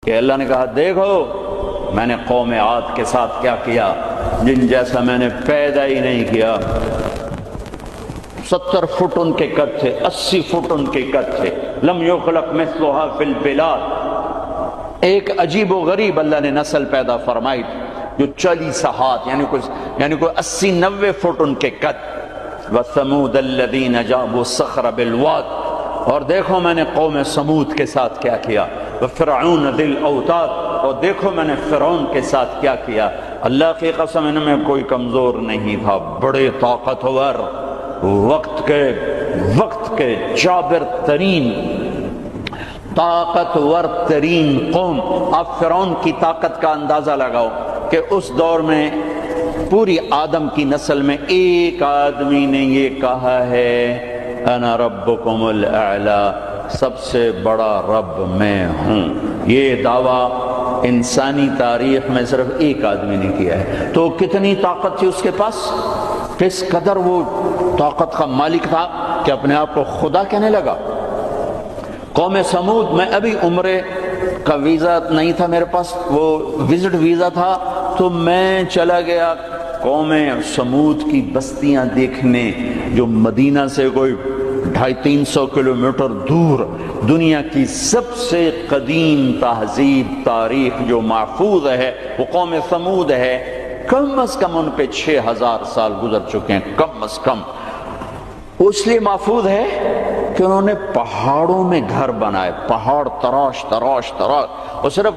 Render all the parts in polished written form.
کہ اللہ نے کہا دیکھو میں نے قوم عاد کے ساتھ کیا کیا، جن جیسا میں نے پیدا ہی نہیں کیا۔ 70 فٹ ان کے قد تھے، 80 فٹ ان کے قد تھے، لم یخلق مثلها فی البلاد۔ ایک عجیب و غریب اللہ نے نسل پیدا فرمائی جو 40 ہاتھ یعنی کوئی 80-90 فٹ ان کے قد۔ وَثَمُودَ الَّذِينَ جَابُوا الصَّخْرَ بِالْوَادِ، اور دیکھو میں نے قوم سمود کے ساتھ کیا کیا۔ وَفِرْعَوْنَ ذِي الْأَوْتَادِ، اور دیکھو میں نے فرعون کے ساتھ کیا کیا۔ اللہ کی قسم ان میں کوئی کمزور نہیں تھا، بڑے طاقتور، وقت کے جابر ترین، طاقتور ترین قوم۔ آپ فرعون کی طاقت کا اندازہ لگاؤ کہ اس دور میں پوری آدم کی نسل میں ایک آدمی نے یہ کہا ہے انا ربکم الاعلی، سب سے بڑا رب میں ہوں۔ یہ دعویٰ انسانی تاریخ میں صرف ایک آدمی نے کیا ہے۔ تو کتنی طاقت تھی اس کے پاس، کس قدر وہ طاقت کا مالک تھا کہ اپنے آپ کو خدا کہنے لگا۔ قوم سمود میں ابھی عمرے کا ویزا نہیں تھا میرے پاس، وہ وزٹ ویزا تھا، تو میں چلا گیا قوم سمود کی بستیاں دیکھنے، جو مدینہ سے کوئی 250-300 کلومیٹر دور دنیا کی سب سے قدیم تہذیب تاریخ جو محفوظ ہے وہ قوم سمود ہے۔ کم از کم ان پہ 6000 سال گزر چکے ہیں، کم از کم۔ اس لیے محفوظ ہے کہ انہوں نے پہاڑوں میں گھر بنائے، پہاڑ تراش تراش تراش، اور صرف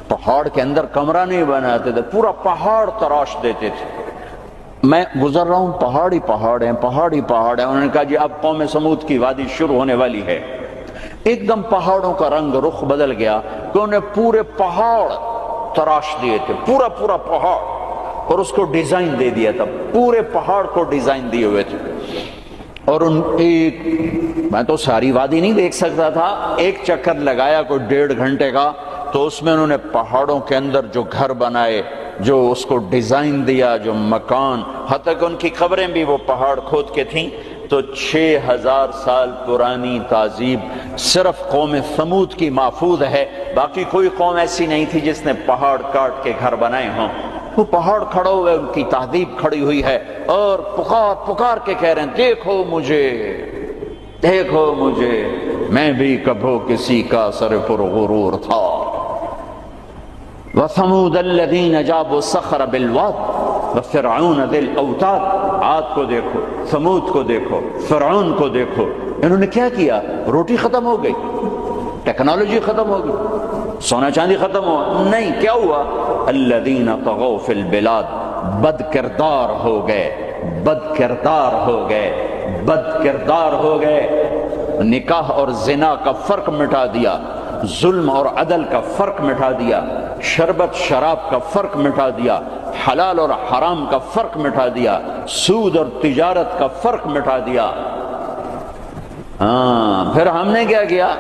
پہاڑ کے اندر کمرہ نہیں بناتے تھے، پورا پہاڑ تراش دیتے تھے۔ میں گزر رہا ہوں، پہاڑ ہی پہاڑ ہیں، پہاڑ ہی پہاڑ ہیں۔ انہوں نے کہا جی اب قوم سمود کی وادی شروع ہونے والی ہے۔ ایک دم پہاڑوں کا رنگ رخ بدل گیا کہ انہوں نے پورے پہاڑ تراش دیے تھے، پورا پہاڑ، اور اس کو ڈیزائن دے دیا تھا، پورے پہاڑ کو ڈیزائن دیے ہوئے تھے۔ اور میں تو ساری وادی نہیں دیکھ سکتا تھا، ایک چکر لگایا کوئی 1.5 گھنٹے کا، تو اس میں انہوں نے پہاڑوں کے اندر جو گھر بنائے، جو اس کو ڈیزائن دیا، جو مکان، حتیٰ کہ ان کی قبریں بھی وہ پہاڑ کھود کے تھیں۔ تو 6000 سال پرانی تہذیب صرف قوم سمود کی محفوظ ہے، باقی کوئی قوم ایسی نہیں تھی جس نے پہاڑ کاٹ کے گھر بنائے ہوں۔ وہ پہاڑ کھڑا ہوئے، ان کی تہذیب کھڑی ہوئی ہے، اور پکار کے کہہ رہے ہیں دیکھو مجھے، دیکھو مجھے، میں بھی کبھو کسی کا سر پر غرور تھا۔ وَثَمُودَ الَّذِينَ جَابُوا الصَّخْرَ بِالْوَادِ وَفِرْعَوْنَ ذِي الْأَوْتَادِ۔ عاد کو دیکھو، ثمود کو دیکھو، فرعون کو دیکھو، انہوں نے کیا کیا؟ روٹی ختم ہو گئی، ٹیکنالوجی ختم ہو گئی، سونا چاندی ختم ہوا، نہیں، کیا ہوا؟ الَّذِينَ طَغَوْا فِي الْبِلَادِ، بد کردار ہو گئے، بد کردار ہو گئے، بد کردار ہو گئے۔ نکاح اور زنا کا فرق مٹا دیا، ظلم اور عدل کا فرق مٹا دیا، شربت شراب کا فرق مٹا دیا، حلال اور حرام کا فرق مٹا دیا، سود اور تجارت کا فرق مٹا دیا۔ پھر ہم نے کیا کیا؟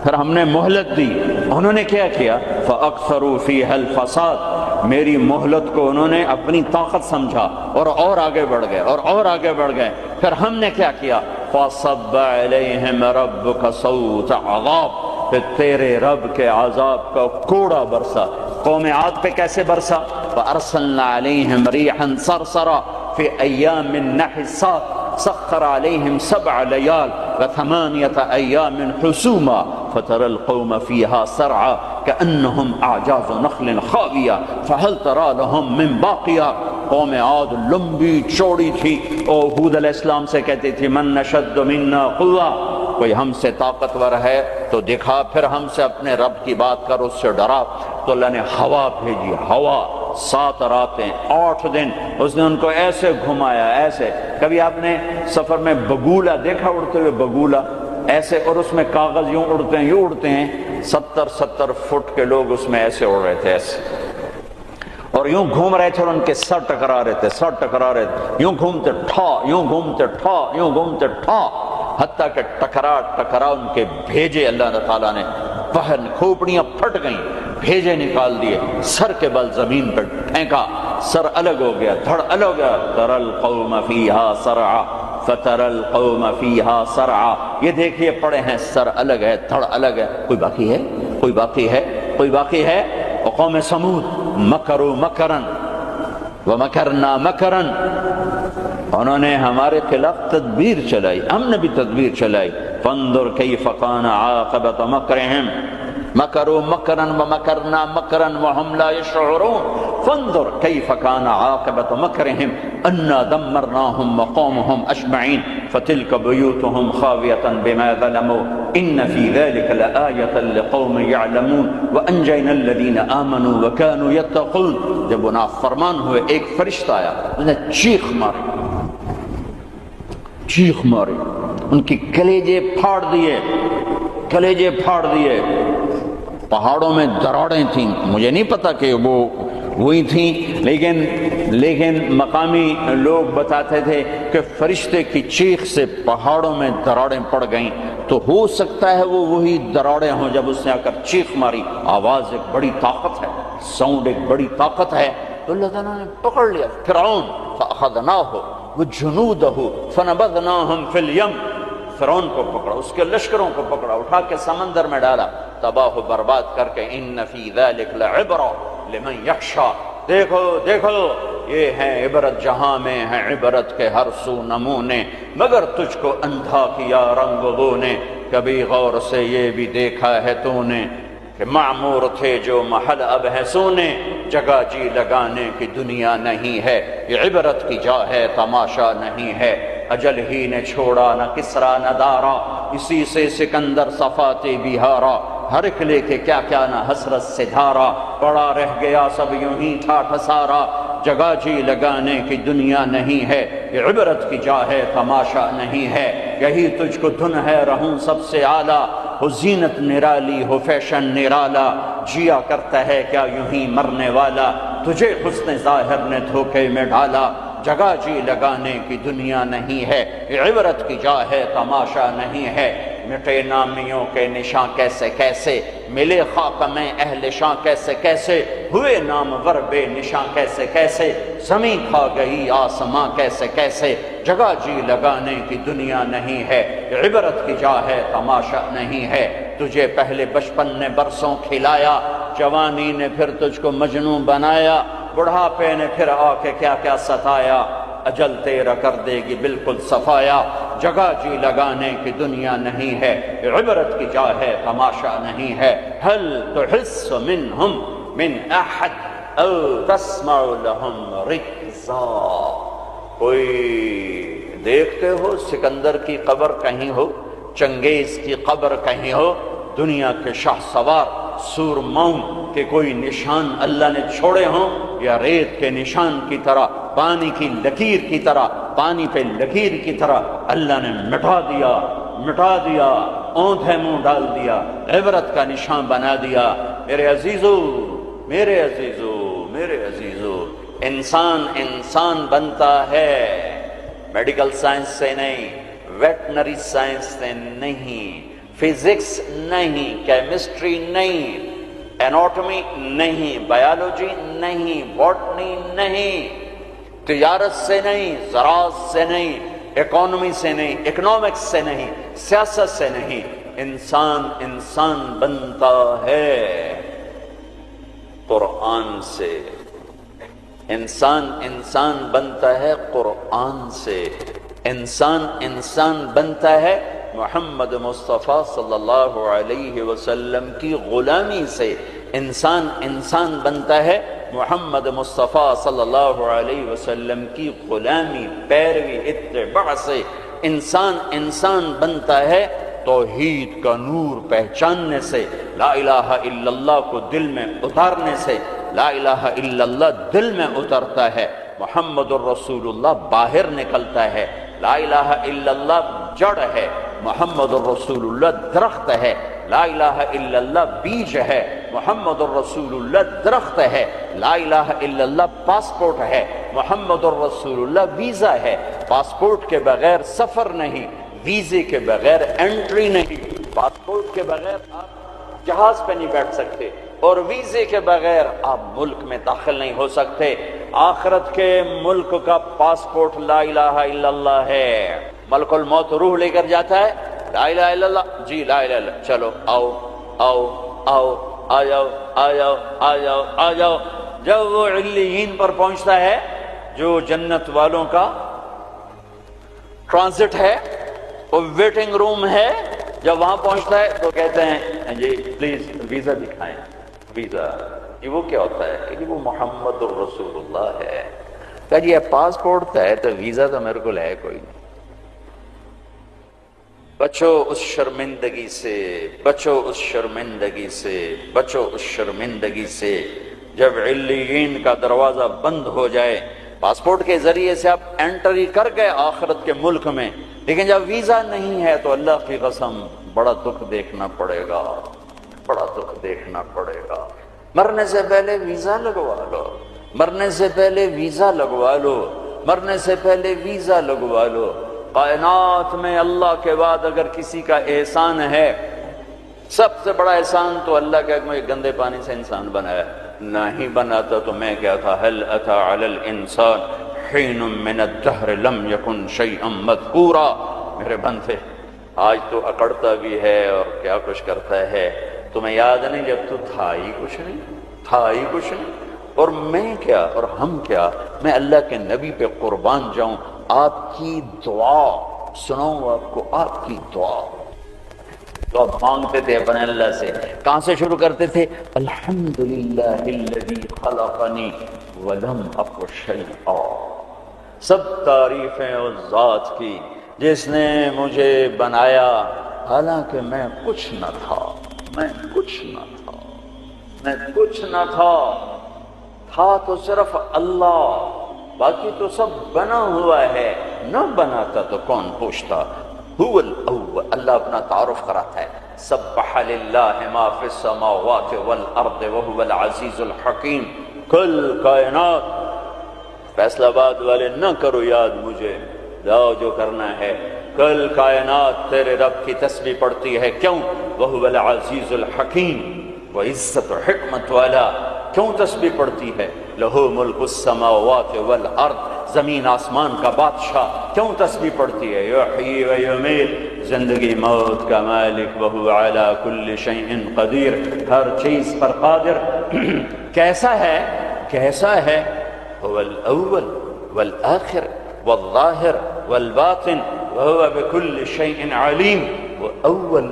پھر ہم نے مہلت دی، انہوں نے کیا کیا؟ فَأَكْثَرُوا فِيهَا الْفَسَادَ، میری مہلت کو انہوں نے اپنی طاقت سمجھا اور آگے بڑھ گئے، اور آگے بڑھ گئے۔ پھر ہم نے کیا کیا؟ فَصَبَّ عَلَيْهِمْ رَبُّكَ صَوْتَ عَذَابٍ، پھر تیرے رب کے عذاب کا کوڑا برسا۔ قوم عاد پہ کیسے برسا؟ فَأَرْسَلْنَا عَلَيْهِمْ رِيحًا صَرْصَرًا فِي أَيَّامٍ نَحِسَاتٍ سخر عليهم 7 ليال و8 أيام حسوما فترى القوم فيها سرعا كأنهم أعجاز نخل خاوية فهل ترى لهم من باقية۔ قوم عاد لمبی چوڑی تھی، اور ہود علیہ السلام سے کہتی تھی من نشد منا قوة، کوئی ہم سے طاقتور ہے تو دکھا، پھر ہم سے اپنے رب کی بات کر، اس سے ڈرا۔ تو اللہ نے ہوا بھیجی، ہوا 7 راتیں 8 دن اس نے ان کو ایسے گھمایا، ایسے۔ کبھی آپ نے سفر میں بگولا دیکھا اڑتے ہوئے؟ بگولا ایسے، اور اس میں کاغذ یوں اڑتے ہیں، یوں اڑتے ہیں، 70 فٹ کے لوگ اس میں ایسے اڑ رہے تھے، ایسے، اور یوں گھوم رہے تھے، اور ان کے سر ٹکرا رہے تھے، سر ٹکرا رہے تھے، یوں گھومتے ٹھا، یوں گھومتے ٹھا، یوں گھومتے ٹھا، حتیٰ کہ ٹکرا ان کے بھیجے اللہ تعالیٰ نے باہر، کھوپڑیاں پھٹ گئیں، بھیجے نکال دیے، سر کے بل زمین پر پھینکا، سر الگ ہو گیا، دھڑ الگ ہو گیا۔ تَرَى الْقَوْمَ فِيهَا سَرْعًا فَتَرَى الْقَوْمَ فِيهَا سَرْعًا، یہ دیکھیے پڑے ہیں، سر الگ ہے، دھڑ الگ ہے، کوئی باقی ہے؟ کوئی باقی ہے؟ کوئی باقی ہے؟ قوم سمود مکروا مکرن ومکرنا مکرن، انہوں نے ہمارے خلاف تدبیر چلائی، ہم نے بھی تدبیر چلائی. فانظر کیف کان عاقبۃ مکرہم مکروا مکرا ومکرنا مکرا وهم لا يشعرون. فانظر کیف کان عاقبۃ مکرہم انا دمرناهم وقومهم اجمعین فتلک بیوتهم خاویۃ بما ظلموا ان فی ذلک لآیۃ لقوم یعلمون وانجینا الذین آمنوا وکانوا یتقون. جب وہ نافرمان ہوئے ایک فرشتہ آیا، اس نے چیخ ماری، ان کی کلیجے پھاڑ دیے. پہاڑوں میں دراڑیں تھیں، مجھے نہیں پتا کہ وہ وہی تھیں، لیکن مقامی لوگ بتاتے تھے کہ فرشتے کی چیخ سے پہاڑوں میں دراڑیں پڑ گئیں. تو ہو سکتا ہے وہ وہی دراڑیں ہوں جب اس نے آ کر چیخ ماری. آواز ایک بڑی طاقت ہے، ساؤنڈ ایک بڑی طاقت ہے. تو اللہ تعالیٰ نے پکڑ لیا فرعون، فأخذناہ وجنودہ فنبذناہم فی الیم. فرعون کو پکڑا، اس کے لشکروں کو پکڑا، اٹھا کے سمندر میں ڈالا، تباہ و برباد کر کے. ان فی ذلک لعبرۃ لمن یخشی، دیکھو یہ ہے عبرت، جہاں میں ہے عبرت کے ہر سو نمونے، مگر تجھ کو اندھا کیا رنگ نے، کبھی غور سے یہ بھی دیکھا ہے تو نے کہ معمور تھے جو محل اب ہے سونے، جگہ جی لگانے کی دنیا نہیں ہے، یہ عبرت کی جا ہے تماشا نہیں ہے. اجل ہی نے چھوڑا نہ کسرا نہ دارا، اسی سے سکندر صفاتے بہارا، ہر ایک لے کے کیا کیا نہ حسرت سے دھارا، پڑا رہ گیا سب یوں ہی ٹھاٹھ سارا، جگہ جی لگانے کی دنیا نہیں ہے، یہ عبرت کی جا ہے تماشا نہیں ہے. یہی تجھ کو دھن ہے رہوں سب سے اعلیٰ، ہو زینت نرالی ہو فیشن نرالا، جیا کرتا ہے کیا یوں ہی مرنے والا، تجھے حسن ظاہر نے دھوکے میں ڈالا، جگہ جی لگانے کی دنیا نہیں ہے، یہ عبرت کی جا ہے تماشا نہیں ہے. مٹے نامیوں کے نشاں کیسے کیسے، ملے خاک میں اہل شاں کیسے کیسے، ہوئے نامور بے نشاں کیسے کیسے، زمین کھا گئی آسماں کیسے کیسے، جگہ جی لگانے کی دنیا نہیں ہے، یہ عبرت کی جا ہے تماشا نہیں ہے. تجھے پہلے بچپن نے برسوں کھلایا، جوانی نے پھر تجھ کو مجنون بنایا، بڑھاپے نے پھر آ کے کیا کیا ستایا، اجل تیرا کر دے گی بالکل صفایا، جگہ جی لگانے کی دنیا نہیں ہے، عبرت کی جا ہے تماشا نہیں ہے. هل تحس منہم من احد او تسمع لهم رکزا، کوئی دیکھتے ہو سکندر کی قبر کہیں ہو، چنگیز کی قبر کہیں ہو، دنیا کے شاہ سوار سورماؤں کے کوئی نشان اللہ نے چھوڑے ہوں، یا ریت کے نشان کی طرح، پانی کی لکیر کی طرح، پانی پہ لکیر کی طرح اللہ نے مٹا دیا، اونھے منہ ڈال دیا، عبرت کا نشان بنا دیا. میرے عزیزو، انسان بنتا ہے میڈیکل سائنس سے نہیں، ویٹنری سائنس سے نہیں، فزکس نہیں، کیمسٹری نہیں، اناٹومی نہیں، بایولوجی نہیں، باٹنی نہیں، تجارت سے نہیں، زراعت سے نہیں، اکانومی سے نہیں، اکنامکس سے نہیں، سیاست سے نہیں. انسان بنتا ہے قرآن سے. انسان بنتا ہے قرآن سے. انسان بنتا ہے محمد مصطفیٰ صلی اللہ علیہ وسلم کی غلامی سے. انسان بنتا ہے محمد مصطفیٰ صلی اللہ علیہ وسلم کی غلامی، پیروی، اتباع سے. انسان بنتا ہے توحید کا نور پہچاننے سے، لا الہ الا اللہ کو دل میں اتارنے سے. لا الہ الا اللہ دل میں اترتا ہے، محمد الرسول اللہ باہر نکلتا ہے. لا الہ الا اللہ جڑ ہے، محمد الرسول اللہ درخت ہے. لا الہ الا اللہ بیج ہے، محمد الرسول اللہ درخت ہے. لا الہ الا اللہ پاسپورٹ ہے، محمد الرسول اللہ ویزا ہے. پاسپورٹ کے بغیر سفر نہیں، ویزے کے بغیر انٹری نہیں. پاسپورٹ کے بغیر آپ جہاز پہ نہیں بیٹھ سکتے، اور ویزے کے بغیر آپ ملک میں داخل نہیں ہو سکتے. آخرت کے ملک کا پاسپورٹ لا الہ الا اللہ ہے. ملک الموت روح لے کر جاتا ہے، لا الہ الا اللہ، جی لا الہ الا اللہ، چلو آؤ آؤ آؤ آ جاؤ آ جاؤ آ جاؤ آ جاؤ. جب وہ علیین پر پہنچتا ہے جو جنت والوں کا ٹرانزٹ ہے، وہ ویٹنگ روم ہے، جب وہاں پہنچتا ہے تو کہتے ہیں جی پلیز ویزا دکھائیں. ویزا یہ وہ کیا ہوتا ہے کہ جی وہ محمد الرسول اللہ ہے. کہا جی پاسپورٹ ہے تو ویزا تو میرے کو ہے کوئی نہیں. بچو اس شرمندگی سے، بچو اس شرمندگی سے، بچو اس شرمندگی سے. جب علیین کا دروازہ بند ہو جائے، پاسپورٹ کے ذریعے سے آپ انٹری کر گئے آخرت کے ملک میں، لیکن جب ویزا نہیں ہے تو اللہ کی قسم بڑا دکھ دیکھنا پڑے گا، بڑا دکھ دیکھنا پڑے گا. مرنے سے پہلے ویزا لگوا لو، مرنے سے پہلے ویزا لگوا لو، مرنے سے پہلے ویزا لگوا لو. کائنات میں اللہ کے بعد اگر کسی کا احسان ہے، سب سے بڑا احسان تو اللہ کے میں گندے پانی سے انسان بنایا. نہیں بناتا تو میں کیا تھا. هل اتى على الانسان حين من الدهر لم يكن شيئا مذكورا. میرے بندے آج تو اکڑتا بھی ہے اور کیا کچھ کرتا ہے، تمہیں یاد نہیں جب تو تھا ہی کچھ نہیں، تھا ہی کچھ نہیں. اور میں کیا اور ہم کیا، میں اللہ کے نبی پہ قربان جاؤں. آپ کی دعا سناؤں آپ کو، آپ کی دعا تو آپ مانگتے تھے اپنے اللہ سے. کہاں سے شروع کرتے تھے؟ الحمدللہ الذی خلقنی ولم اک شیئا. سب تعریفیں اس ذات کی جس نے مجھے بنایا حالانکہ میں کچھ نہ تھا، میں کچھ نہ تھا، میں کچھ نہ تھا. تھا تو صرف اللہ، باقی تو سب بنا ہوا ہے. نہ بناتا تو کون پوچھتا. هو الاول، اللہ اپنا تعارف کراتا ہے. سبح للہ ما فی السماوات والارض وهو العزیز الحکیم. کل کائنات، فیصلہ آباد والے نہ کرو یاد مجھے، جاؤ جو کرنا ہے. کل کائنات تیرے رب کی تسبیح پڑھتی ہے. کیوں؟ وهو العزیز الحکیم، وہ عزت و حکمت والا. کیوں تسبیح پڑھتی ہے؟ لہو ملک السماوات والارض، زمین آسمان کا بادشاہ. کیوں تسبیح پڑھتی ہے؟ یحیی و یمیت، زندگی موت کا مالک. وہو علی کل شیء قدیر، ہر چیز پر قادر. کیسا ہے؟ کیسا ہے؟ هو الاول والآخر والظاہر والباطن وهو بكل شیء علیم. وہ اول،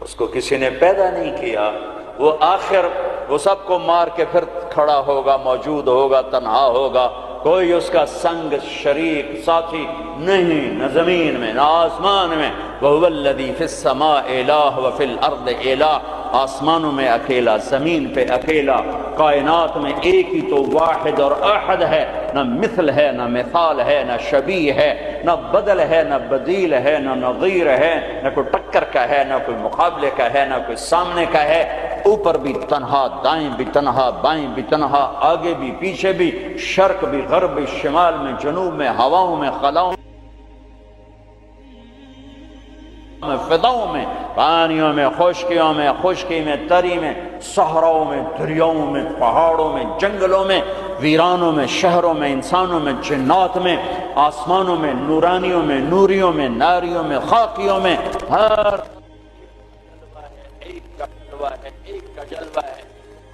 اس کو کسی نے پیدا نہیں کیا. وہ آخر، وہ سب کو مار کے پھر کھڑا ہوگا، موجود ہوگا، تنہا ہوگا، کوئی اس کا سنگ شریک ساتھی نہیں، نہ زمین میں نہ آسمان میں. وَهُوَ الَّذِي فِي السَّمَاءِ إِلَٰهٌ وَفِي الْأَرْضِ إِلَٰهٌ. آسمانوں میں اکیلا، زمین پہ اکیلا، کائنات میں ایک ہی تو واحد اور احد ہے. نہ مثل ہے، نہ مثال ہے، نہ شبیہ ہے، نہ بدل ہے، نہ بدیل ہے، نہ نظیر ہے، نہ کوئی ٹکر کا ہے، نہ کوئی مقابلے کا ہے، نہ کوئی سامنے کا ہے. اوپر بھی تنہا، دائیں بھی تنہا، بائیں بھی تنہا، آگے بھی پیچھے بھی، شرق بھی غرب بھی، شمال میں جنوب میں، ہواؤں میں خلاؤں میں، فضاؤں میں، پانیوں میں، خشکیوں میں، خشکی میں، تری میں، صحراؤں میں، دریاؤں میں، پہاڑوں میں، جنگلوں میں، ویرانوں میں، شہروں میں، انسانوں میں، جنات میں، آسمانوں میں، نورانیوں میں، نوریوں میں، ناریوں میں، خاکیوں میں. ہر ایک کا جلوہ ہے، ایک کا جلوہ ہے.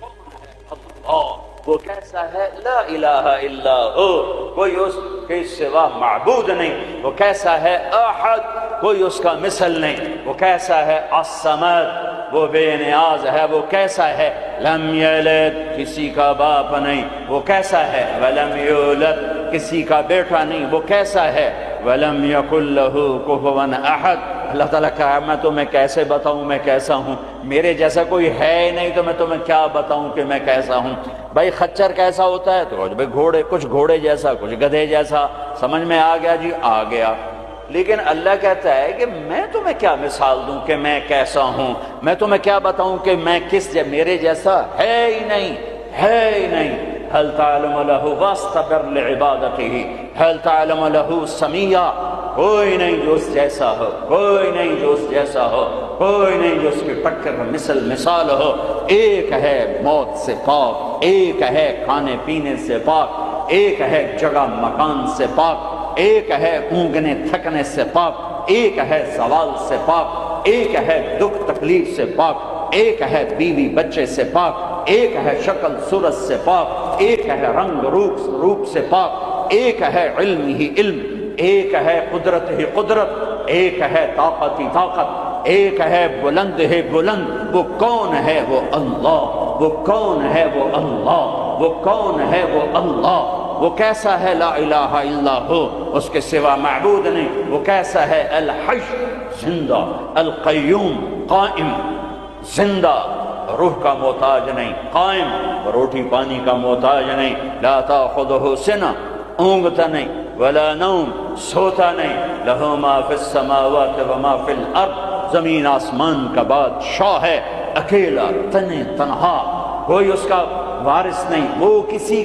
کون ہے؟ اللہ. وہ کیسا ہے؟ لا الہ الا ہو، کوئی اس کے سوا معبود نہیں. وہ کیسا ہے؟ احد، کوئی اس کا مثل نہیں. وہ کیسا ہے؟ الصمد، وہ بے نیاز ہے. وہ کیسا ہے؟ لم یلد، کسی کا باپ نہیں. وہ کیسا ہے؟ ولم یولد، کسی کا بیٹا نہیں. وہ کیسا ہے؟ ولم یکن لہ کفوا احد. اللہ تعالیٰ کہا میں تمہیں کیسے بتاؤں میں کیسا ہوں؟ میرے جیسا کوئی ہے ہی نہیں تو میں تمہیں کیا بتاؤں کہ میں کیسا ہوں؟ بھائی خچر کیسا ہوتا ہے؟ تو بھائی گھوڑے، کچھ گھوڑے جیسا، کچھ گدھے جیسا. سمجھ میں آ گیا جی؟ آ گیا. لیکن اللہ کہتا ہے کہ میں تمہیں کیا مثال دوں کہ میں کیسا ہوں؟ میں تمہیں کیا بتاؤں کہ میں کس میرے جیسا ہے ہی نہیں، ہے ہی نہیں. هل تعلم له واستبر لعبادته هل تعلم له سمیہ. کوئی نہیں جو اس جیسا ہو، کوئی نہیں جو اس جیسا ہو، کوئی نہیں جو اس کی ٹکر مثال ہو. ایک ہے موت سے پاک، ایک ہے کھانے پینے سے پاک، ایک ہے جگہ مکان سے پاک، ایک ہے اونگنے تھکنے سے پاک، ایک ہے زوال سے پاک، ایک ہے دکھ تکلیف سے پاک، ایک ہے بیوی بچے سے پاک، ایک ہے شکل صورت سے پاک، ایک ہے رنگ روپ سے پاک، ایک ہے علم ہی علم، ایک ہے قدرت ہی قدرت، ایک ہے طاقت ہی طاقت، ایک ہے بلند ہے بلند۔ وہ کون ہے؟ وہ اللہ۔ وہ کون ہے؟ وہ اللہ۔ وہ کون ہے؟ وہ اللہ۔ وہ کیسا ہے؟ لا الہ الا ہو، اس کے سوا معبود نہیں۔ وہ کیسا ہے؟ الحی، زندہ، القیوم، قائم، زندہ، روح کا محتاج نہیں، قائم، روٹی پانی کا محتاج نہیں، لا تاخذہ سنہ، اونگتا نہیں، ولا نوم، سوتا نہیں، لہ ما فی السماوات و ما فی الارض، زمین آسمان کا بادشاہ ہے، اکیلا، تنہا، کوئی اس کا وارث نہیں، وہ کسی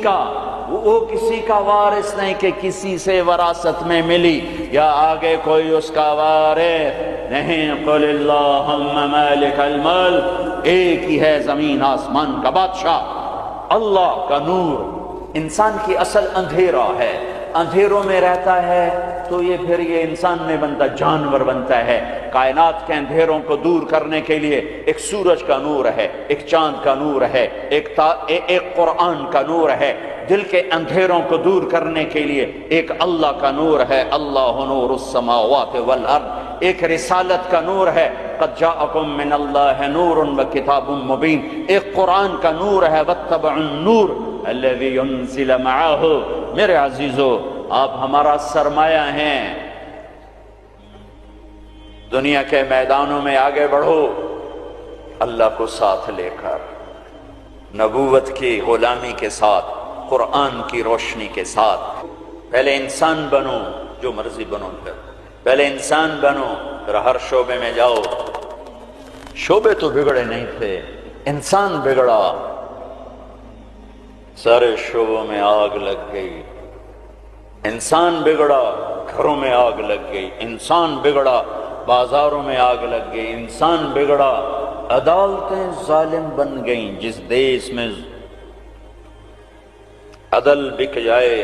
کا وارث نہیں کہ کسی سے وراثت میں ملی، یا آگے کوئی اس کا وارث نہیں۔ قل اللہم مالک الملک، ایک ہی ہے زمین آسمان کا بادشاہ، اللہ کا نور۔ انسان کی اصل اندھیرا ہے، اندھیروں میں رہتا ہے تو یہ انسان میں بنتا، جانور بنتا ہے۔ کائنات کے اندھیروں کو دور کرنے کے لیے ایک سورج کا نور ہے، ایک چاند کا نور ہے، ایک قرآن کا نور ہے۔ دل کے اندھیروں کو دور کرنے کے لیے ایک اللہ کا نور ہے، اللہ نور السماوات والارض۔ ایک رسالت کا نور ہے، قد جاءکم من اللہ نور وکتاب مبین۔ ایک قرآن کا نور ہے، واتبعوا النور الذی انزل معہ۔ میرے عزیزو، آپ ہمارا سرمایہ ہیں، دنیا کے میدانوں میں آگے بڑھو اللہ کو ساتھ لے کر، نبوت کی غلامی کے ساتھ، قرآن کی روشنی کے ساتھ۔ پہلے انسان بنو، جو مرضی بنو، پہلے انسان بنو، پھر ہر شعبے میں جاؤ۔ شعبے تو بگڑے نہیں تھے، انسان بگڑا، سارے شعبوں میں آگ لگ گئی۔ انسان بگڑا، گھروں میں آگ لگ گئی۔ انسان بگڑا، بازاروں میں آگ لگ گئی۔ انسان بگڑا، عدالتیں ظالم بن گئیں۔ جس دیش میں عدل بک جائے،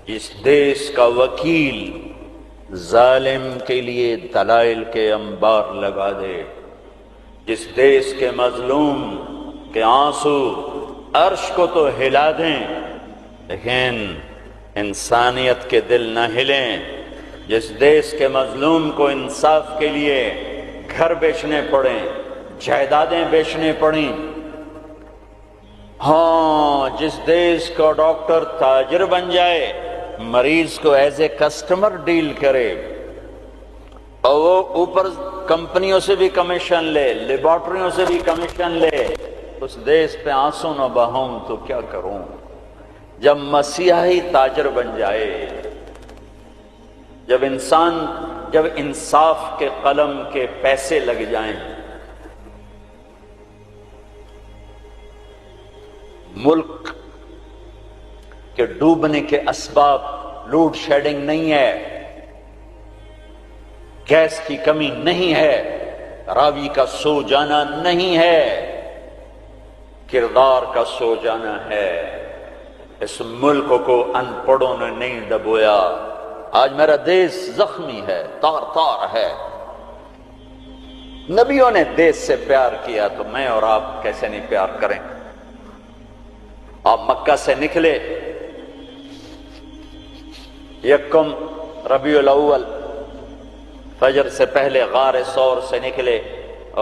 جس دیش کا وکیل ظالم کے لیے دلائل کے انبار لگا دے، جس دیش کے مظلوم کے آنسو عرش کو تو ہلا دیں لیکن انسانیت کے دل نہ ہلیں، جس دیش کے مظلوم کو انصاف کے لیے گھر بیچنے پڑیں، جائیدادیں بیچنے پڑیں، ہاں جس دیش کا ڈاکٹر تاجر بن جائے، مریض کو ایز اے کسٹمر ڈیل کرے، اور وہ اوپر کمپنیوں سے بھی کمیشن لے، لیبارٹریوں سے بھی کمیشن لے، اس دیش پہ آنسو نہ بہاؤں تو کیا کروں؟ جب مسیحی تاجر بن جائے، جب انصاف کے قلم کے پیسے لگ جائیں، ملک کے ڈوبنے کے اسباب لوڈ شیڈنگ نہیں ہے، گیس کی کمی نہیں ہے، راوی کا سو جانا نہیں ہے، کردار کا سو جانا ہے۔ اس ملک کو ان پڑھوں نے نہیں ڈبویا۔ آج میرا دیش زخمی ہے، تار تار ہے۔ نبیوں نے دیش سے پیار کیا تو میں اور آپ کیسے نہیں پیار کریں؟ آپ مکہ سے نکلے، یکم ربیع الاول فجر سے پہلے غار ثور سے نکلے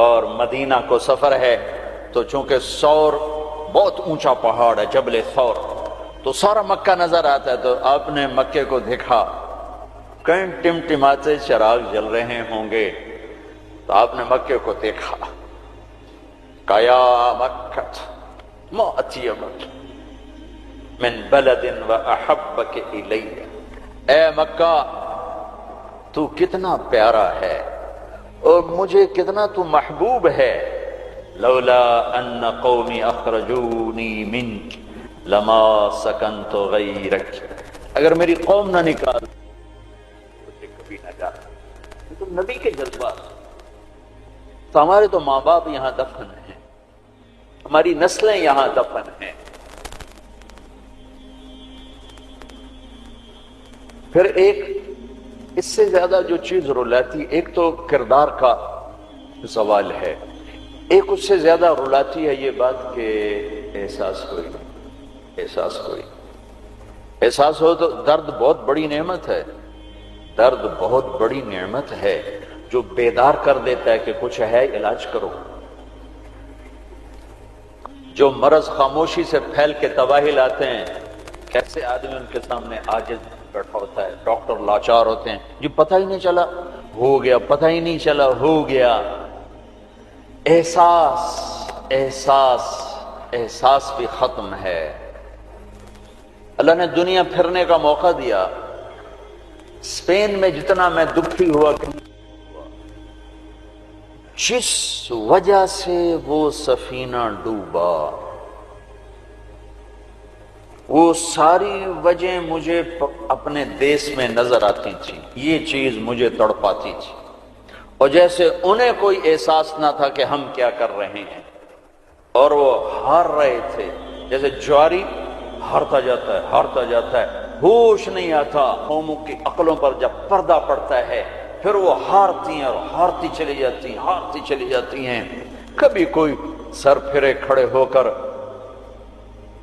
اور مدینہ کو سفر ہے، تو چونکہ ثور بہت اونچا پہاڑ ہے، جبل ثور، تو سارا مکہ نظر آتا ہے۔ تو آپ نے مکے کو دیکھا، کہیں ٹمٹماتے چراغ جل رہے ہوں گے، تو آپ نے مکے کو دیکھا، کہا یا مکہ ما اطیبک من بلد و احبک الی، اے مکہ تو کتنا پیارا ہے اور مجھے کتنا تو محبوب ہے، لولا ان قومی اخرجونی منک لما سکنت غیرک، اگر میری قوم نہ نکال تو کبھی نہ جاتا۔ تو نبی کے جذبات، تو ہمارے تو ماں باپ یہاں دفن ہیں، ہماری نسلیں یہاں دفن ہیں۔ پھر ایک اس سے زیادہ جو چیز رلاتی، ایک تو کردار کا زوال ہے، ایک اس سے زیادہ رلاتی ہے یہ بات کہ احساس کوئی نہیں، احساس کوئی نہیں۔ احساس ہو تو درد بہت بڑی نعمت ہے، درد بہت بڑی نعمت ہے جو بیدار کر دیتا ہے کہ کچھ ہے، علاج کرو۔ جو مرض خاموشی سے پھیل کے تباہی لاتے ہیں، کیسے آدمی ان کے سامنے عاجز بیٹھا ہوتا ہے، ڈاکٹر لاچار ہوتے ہیں، جی پتہ ہی نہیں چلا ہو گیا، پتہ ہی نہیں چلا ہو گیا۔ احساس احساس احساس بھی ختم ہے۔ اللہ نے دنیا پھرنے کا موقع دیا، اسپین میں جتنا میں دکھی ہوا کہ جس وجہ سے وہ سفینہ ڈوبا، وہ ساری وجہ مجھے اپنے دیس میں نظر آتی تھی، یہ چیز مجھے تڑپاتی تھی، اور جیسے انہیں کوئی احساس نہ تھا کہ ہم کیا کر رہے ہیں، اور وہ ہار رہے تھے، جیسے جواری ہارتا جاتا ہے، ہوش نہیں آتا۔ قوموں کی عقلوں پر جب پردہ پڑتا ہے پھر وہ ہارتی ہیں اور ہارتی چلی جاتی ہیں۔ کبھی کوئی سر پھرے کھڑے ہو کر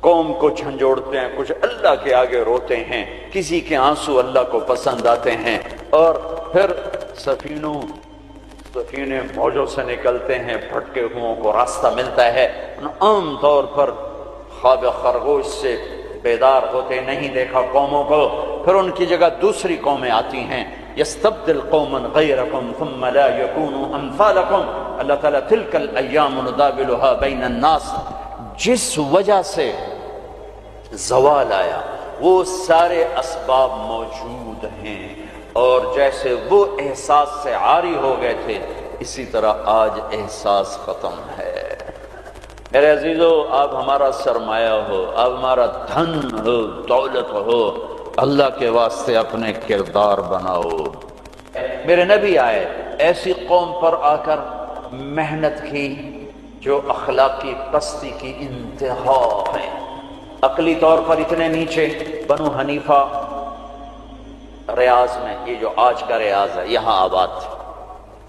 قوم کو جھنجھوڑتے ہیں، کچھ اللہ کے آگے روتے ہیں، کسی کے آنسو اللہ کو پسند آتے ہیں، اور پھر سفینے موجوں سے نکلتے ہیں، بھٹکے ہوئوں کو راستہ ملتا ہے۔ عام طور پر خواب خرگوش سے بیدار ہوتے نہیں دیکھا قوموں کو، پھر ان کی جگہ دوسری قومیں آتی ہیں۔ یستبدل قوما غیرکم ثم لا یکونوا امثالکم، اللہ تعالیٰ تلک الایام نداولها بین الناس، جس وجہ سے زوال آیا وہ سارے اسباب موجود ہیں، اور جیسے وہ احساس سے عاری ہو گئے تھے اسی طرح آج احساس ختم ہے۔ میرے عزیزو، آپ ہمارا سرمایہ ہو، آپ ہمارا دھن ہو، دولت ہو، اللہ کے واسطے اپنے کردار بناؤ۔ میرے نبی آئے، ایسی قوم پر آ کر محنت کی جو اخلاقی پستی کی انتہا ہے، عقلی طور پر اتنے نیچے۔ بنو حنیفہ ریاض میں، یہ جو آج کا ریاض ہے، یہاں آباد تھی،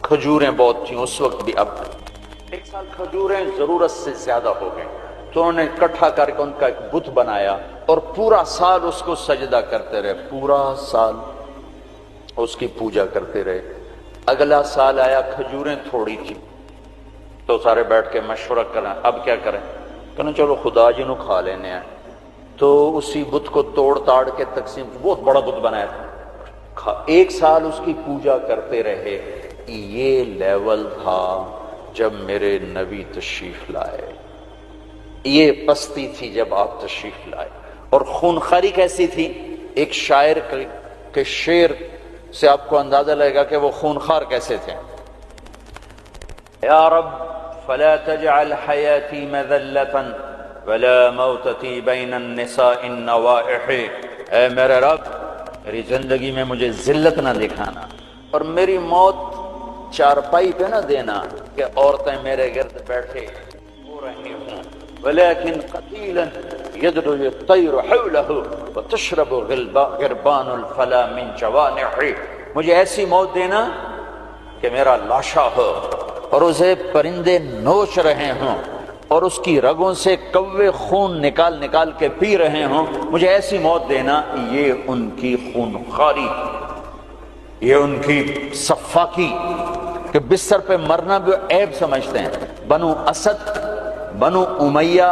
کھجوریں بہت تھیں اس وقت بھی، اب ایک سال کھجوریں ضرورت سے زیادہ ہو گئیں تو انہوں نے اکٹھا کر کے ان کا ایک بت بنایا اور پورا سال اس کو سجدہ کرتے رہے، پورا سال اس کی پوجا کرتے رہے۔ اگلا سال آیا، کھجوریں تھوڑی تھی تو سارے بیٹھ کے مشورہ کریں اب کیا کریں، کہنا چلو خدا جی نو کھا لینے ہیں، تو اسی بت کو توڑ تاڑ کے تقسیم، بہت بڑا بت بنایا تھا، ایک سال اس کی پوجا کرتے رہے۔ یہ لیول تھا جب میرے نبی تشریف لائے، یہ پستی تھی جب آپ تشریف لائے، اور خونخواری کیسی تھی۔ ایک شاعر کے شعر سے آپ کو اندازہ لگے گا کہ وہ خونخوار کیسے تھے۔ یا رب فلا تجعل حیاتی مذلتا ولا موتتی بین النساء النوائح، اے میرے رب میری زندگی میں مجھے ذلت نہ دکھانا، اور میری موت چارپائی پہ نہ دینا کہ عورتیں میرے گرد بیٹھے ہو رہی ہوں، ولیکن قتیلا یدعو الطیر حولہ وتشرب غربان الفلا من جوانح، مجھے ایسی موت دینا کہ میرا لاشا ہو اور اسے پرندے نوچ رہے ہوں اور اس کی رگوں سے کوے خون نکال نکال کے پی رہے ہوں، مجھے ایسی موت دینا۔ یہ ان کی خونخواری، یہ ان کی صفاقی کہ بستر پہ مرنا بھی عیب سمجھتے ہیں۔ بنو اسد، بنو امیہ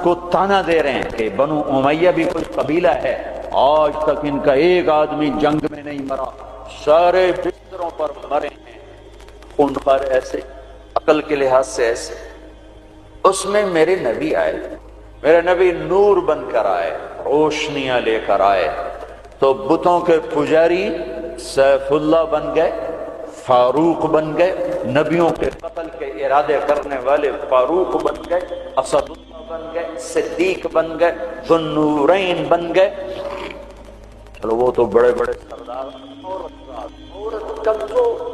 کو تانا دے رہے ہیں کہ بنو امیہ بھی کوئی قبیلہ ہے، آج تک ان کا ایک آدمی جنگ میں نہیں مرا، سارے بستروں پر مرے ہیں۔ خونخوار ایسے، عقل کے لحاظ سے ایسے۔ اس میں میرے نبی آئے، میرے نبی نور بن کر آئے، روشنیاں لے کر آئے، تو بتوں کے پجاری سیف اللہ بن گئے، فاروق بن گئے، نبیوں کے قتل کے ارادے کرنے والے فاروق بن گئے، اسد اللہ بن گئے، صدیق بن گئے، ذو النورین بن گئے۔ چلو وہ تو بڑے بڑے سردار، عورت کمزور،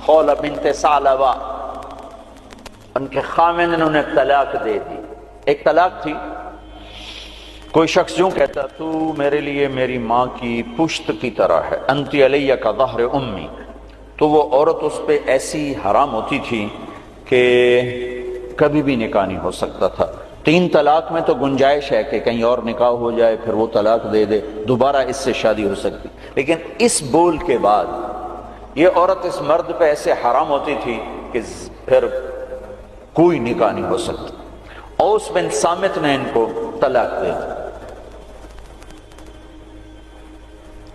خولہ بنت ثعلبہ، ان کے خامن نے انہیں طلاق دے دی۔ ایک طلاق تھی، کوئی شخص یوں کہتا تو میرے لیے میری ماں کی پشت کی طرح ہے، انتی علیہ کا ظہر امی، تو وہ عورت اس پہ ایسی حرام ہوتی تھی کہ کبھی بھی نکاح نہیں ہو سکتا تھا۔ 3 طلاق میں تو گنجائش ہے کہ کہیں اور نکاح ہو جائے، پھر وہ طلاق دے دے، دوبارہ اس سے شادی ہو سکتی، لیکن اس بول کے بعد یہ عورت اس مرد پہ ایسے حرام ہوتی تھی کہ پھر کوئی نکاح نہیں ہو سکتا۔ اوس بن صامت نے ان کو طلاق دے دی،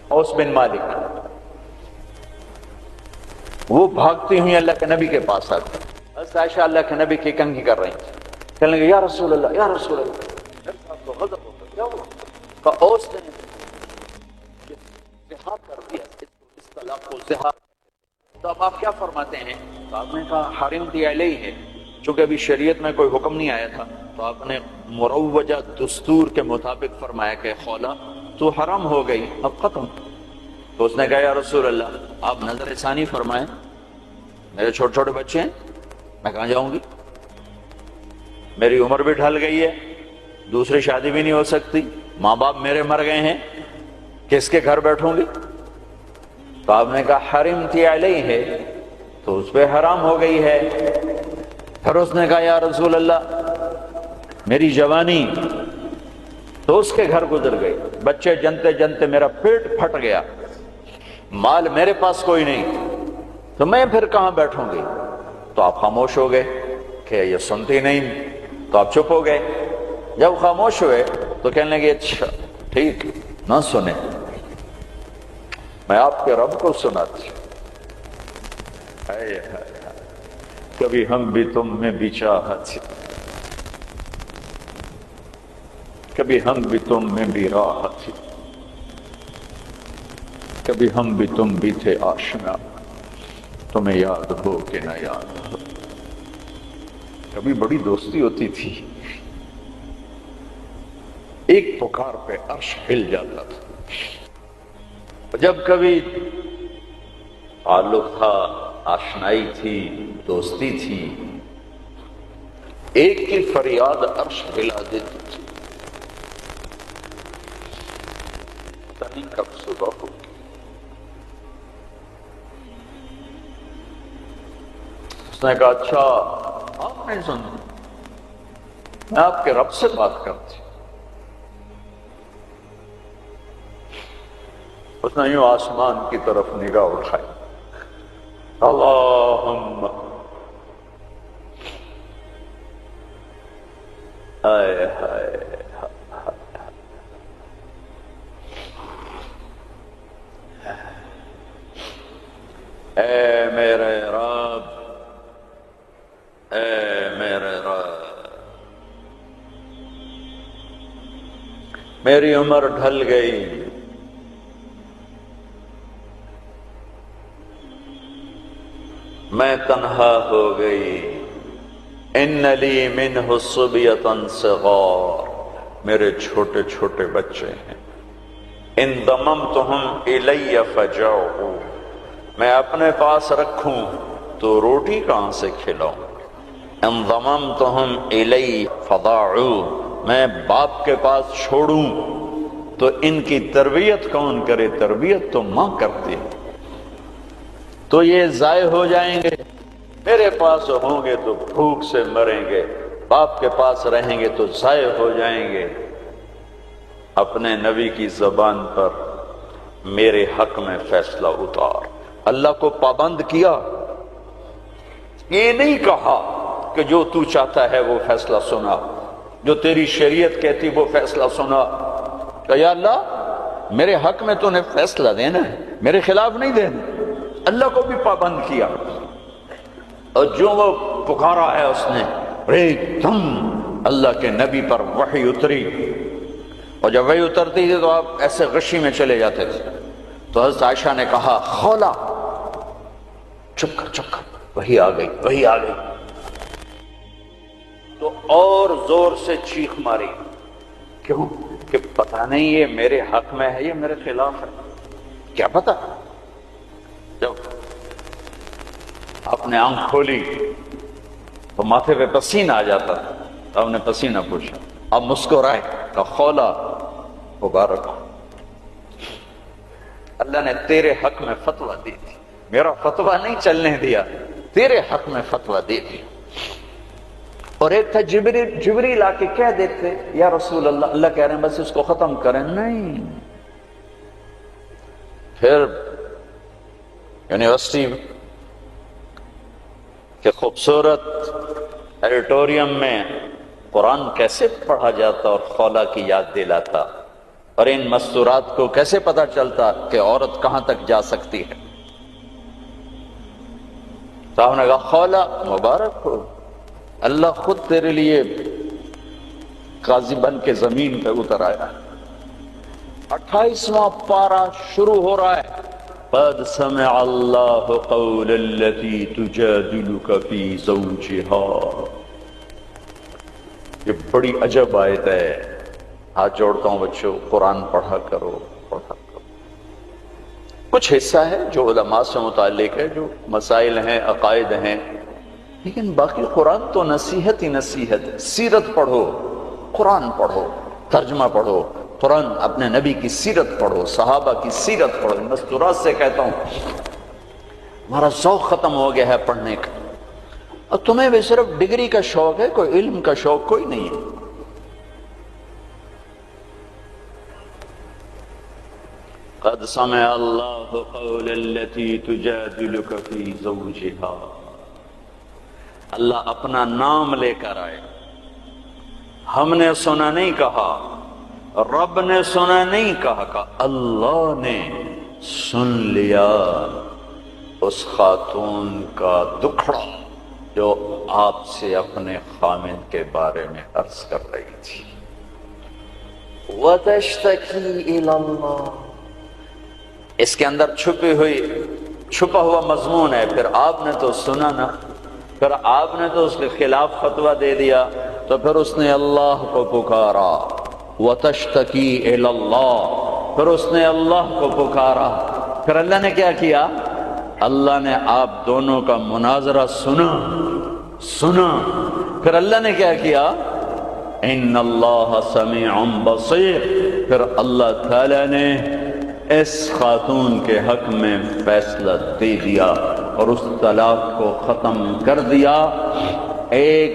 اوس بن مالک، وہ بھاگتی ہوئی اللہ کے نبی کے پاس آتی، حضرت عائشہ اللہ کے نبی کی کنگھی کر رہی تھی، کہنے لگے یا رسول اللہ یا رسول اللہ، میرے ساتھ تو غضب ہوتا، کیا ہوا؟ کہا اوس نے زہار کر دیا، اس طلاق کو زہار۔ تو اب آپ کیا فرماتے ہیں؟ تو آپ نے کہا حرمت علیہ ہے، چونکہ ابھی شریعت میں کوئی حکم نہیں آیا تھا، تو آپ نے مروجہ دستور کے مطابق فرمایا کہ خولا تو حرام ہو گئی، اب ختم۔ تو اس نے کہا یا رسول اللہ آپ نظر ثانی فرمائیں، میرے چھوٹے چھوٹے بچے ہیں، میں کہاں جاؤں گی؟ میری عمر بھی ڈھل گئی ہے، دوسری شادی بھی نہیں ہو سکتی، ماں باپ میرے مر گئے ہیں، کس کے گھر بیٹھوں گی؟ تو آپ نے کہا حرمت علیہ ہے، تو اس پہ حرام ہو گئی ہے۔ پھر اس نے کہا یا رسول اللہ میری جوانی، تو اس کے گھر گزر گئی، بچے جنتے جنتے میرا پیٹ پھٹ گیا، مال میرے پاس کوئی نہیں، تو میں پھر کہاں بیٹھوں گی؟ تو آپ خاموش ہو گئے کہ یہ سنتی نہیں، تو آپ چپ ہو گئے۔ جب خاموش ہوئے تو کہنے لگے اچھا ٹھیک نہ سنیں، میں آپ کے رب کو سناتی ہوں۔ کبھی ہم بھی تم میں بھی چاہت، کبھی ہم بھی تم میں بھی راحت، کبھی ہم بھی تم بھی تھے آشنا، تمہیں یاد ہو کہ نہ یاد ہو۔ کبھی بڑی دوستی ہوتی تھی، ایک پکار پہ عرش ہل جاتا تھا۔ جب کبھی تعلق تھا، آشنائی تھی، دوستی تھی، ایک کی فریاد عرش ہلا دیتی تھی۔ پتہ نہیں کب صبح ہوگی۔ اس نے کہا اچھا آپ نہیں سنتے، میں آپ کے رب سے بات کرتی۔ اس نے یوں آسمان کی طرف نگاہ اٹھائی، اللہم ہائے ہائے، اے میرے رب، اے میرے رب، میری عمر ڈھل گئی، میں تنہا ہو گئی، ان لی منہ صبیۃ صغار، میرے چھوٹے چھوٹے بچے ہیں، ان ضممتہم الی فجعوا، میں اپنے پاس رکھوں تو روٹی کہاں سے کھلاؤں؟ ان ضممتہم الی فضاعوا، میں باپ کے پاس چھوڑوں تو ان کی تربیت کون کرے؟ تربیت تو ماں کرتی ہے، تو یہ ضائع ہو جائیں گے، میرے پاس ہوں گے تو بھوک سے مریں گے، باپ کے پاس رہیں گے تو ضائع ہو جائیں گے۔ اپنے نبی کی زبان پر میرے حق میں فیصلہ اتار۔ اللہ کو پابند کیا، یہ نہیں کہا کہ جو تو چاہتا ہے وہ فیصلہ سنا، جو تیری شریعت کہتی وہ فیصلہ سنا، کہ یا اللہ میرے حق میں تو نے فیصلہ دینا ہے، میرے خلاف نہیں دینا۔ اللہ کو بھی پابند کیا، اور جو وہ پکارا ہے اس نے ایک دم اللہ کے نبی پر وحی اتری، اور جب وحی اترتی تھی تو آپ ایسے غشی میں چلے جاتے تھے۔ تو حضرت عائشہ نے کہا خولا چپ کر چپ کر، وحی آ گئی وحی آ گئی، تو اور زور سے چیخ ماری، کیوں؟ کہ پتہ نہیں یہ میرے حق میں ہے یہ میرے خلاف ہے، کیا پتہ۔ جب آپ نے آنکھ کھولی تو ماتھے پہ پسینہ آ جاتا تھا، آپ نے پسینہ پوچھا، اب مسکرائے، کہا خولا مبارک ہو، اللہ نے تیرے حق میں فتویٰ دی تھی، میرا فتویٰ نہیں چلنے دیا، تیرے حق میں فتویٰ دی تھی۔ اور ایک تھا جبریل آ کے کہہ دیتے یا رسول اللہ، اللہ کہہ رہے ہیں بس اس کو ختم کریں، نہیں. پھر یونیورسٹی کے خوبصورت ایڈیٹوریم میں قرآن کیسے پڑھا جاتا اور خولا کی یاد دلاتا، اور ان مستورات کو کیسے پتہ چلتا کہ عورت کہاں تک جا سکتی ہے. صاحب نے کہا خولا مبارک ہو، اللہ خود تیرے لیے قاضی بن کے زمین پہ اتر آیا. 28واں پارہ شروع ہو رہا ہے. قد سمع اللہ قول التي تجادلك في زوجها. یہ بڑی عجب آیت ہے. ہاتھ جوڑتا ہوں بچوں، قرآن پڑھا کرو پڑھا کرو. کچھ حصہ ہے جو علماء سے متعلق ہے، جو مسائل ہیں، عقائد ہیں، لیکن باقی قرآن تو نصیحت ہی نصیحت ہے. سیرت پڑھو، قرآن پڑھو، ترجمہ پڑھو، قرآن اپنے نبی کی سیرت پڑھو، صحابہ کی سیرت پڑھو. مستورات سے کہتا ہوں ہمارا ذوق ختم ہو گیا ہے پڑھنے کا، اور تمہیں بھی صرف ڈگری کا شوق ہے، کوئی علم کا شوق کوئی نہیں ہے. قد سمع اللہ قول التي تجادلك في زوجها. اللہ اپنا نام لے کر آئے. ہم نے سنا نہیں کہا، رب نے سنا نہیں کہا، اللہ نے سن لیا اس خاتون کا دکھڑا جو آپ سے اپنے خامد کے بارے میں عرض کر رہی تھی. وَتَشْتَكِي إِلَى اللَّهِ. اس کے اندر چھپا ہوا مضمون ہے. پھر آپ نے تو سنا نا، پھر آپ نے تو اس کے خلاف فتویٰ دے دیا، تو پھر اس نے اللہ کو پکارا. وَتَشْتَكِي إِلَى اللَّهِ. پھر اس نے اللہ کو پکارا. پھر اللہ نے کیا کیا؟ اللہ نے آپ دونوں کا مناظرہ سنا. پھر اللہ نے کیا کیا؟ ان اللہ سمیع بصیر. پھر اللہ تعالی نے اس خاتون کے حق میں فیصلہ دے دیا اور اس طلاق کو ختم کر دیا. ایک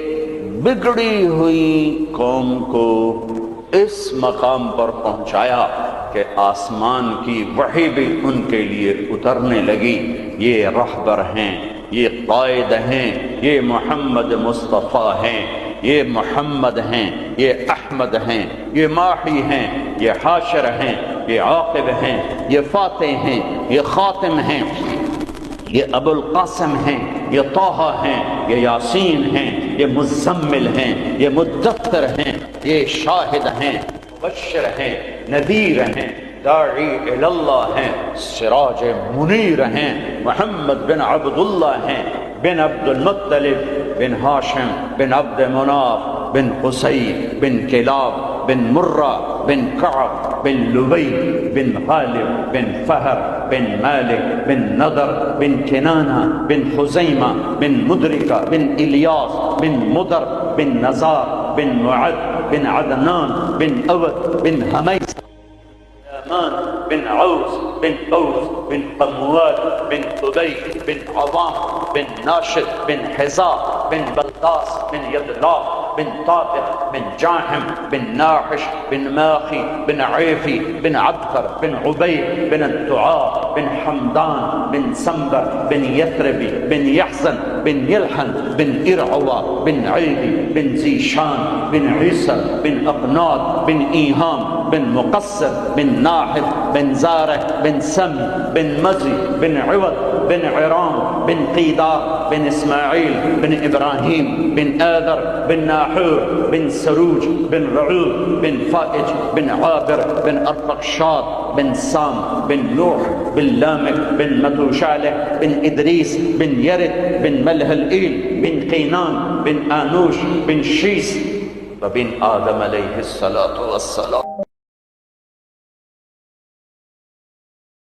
بگڑی ہوئی قوم کو اس مقام پر پہنچایا کہ آسمان کی وحی بھی ان کے لیے اترنے لگی. یہ رہبر ہیں، یہ قائد ہیں، یہ محمد مصطفیٰ ہیں، یہ محمد ہیں، یہ احمد ہیں، یہ ماحی ہیں، یہ حاشر ہیں، یہ عاقب ہیں، یہ فاتح ہیں، یہ خاتم ہیں، یہ ابو القاسم ہیں، یہ طٰہٰ ہیں، یہ یاسین ہیں، یہ مزمل ہیں، یہ مدثر ہیں، یہ شاہد ہیں، مبشر ہیں، نذیر ہیں، داعی اللہ ہیں، سراج منیر ہیں، محمد بن عبداللہ ہیں، بن عبد المطلب بن ہاشم بن عبد مناف بن قصی بن کلاب بن مرہ بن کعب بن لبی بن غالب بن فہر بن مالک بن نضر بن کنانہ بن خزیمہ بن مدرکہ بن الیاس بن مدر بن نزار بن معد بن عدنان بن اود بن حمیس بن عوس بن قوس بن قموال بن قبي بن عظام بن ناشد بن حزاء بن بلقاس بن يدلاف بن طابق بن جاحم بن ناحش بن ماخي بن عيفي بن عبثر بن عبيد بن الدعاء بن حمدان بن سنبر بن يثربي بن يحزن بن يلحن بن إرعوى بن عيدي بن زيشان بن عيسى بن أقناط بن إيهام بن مقصر بن ناحر بن زارع بن سم بن مزي بن عوض بن عرام بن قيدار بن إسماعيل بن إبراهيم بن آذر بن ناحور بن سروج بن رعوب بن فائج بن عابر بن أرفقشاد بن سام بن نوح بن لامك بن متوشالح بن إدريس بن يرد بن ملهلئيل بن قينان بن آنوش بن شيس وبن آدم عليه الصلاة والسلام.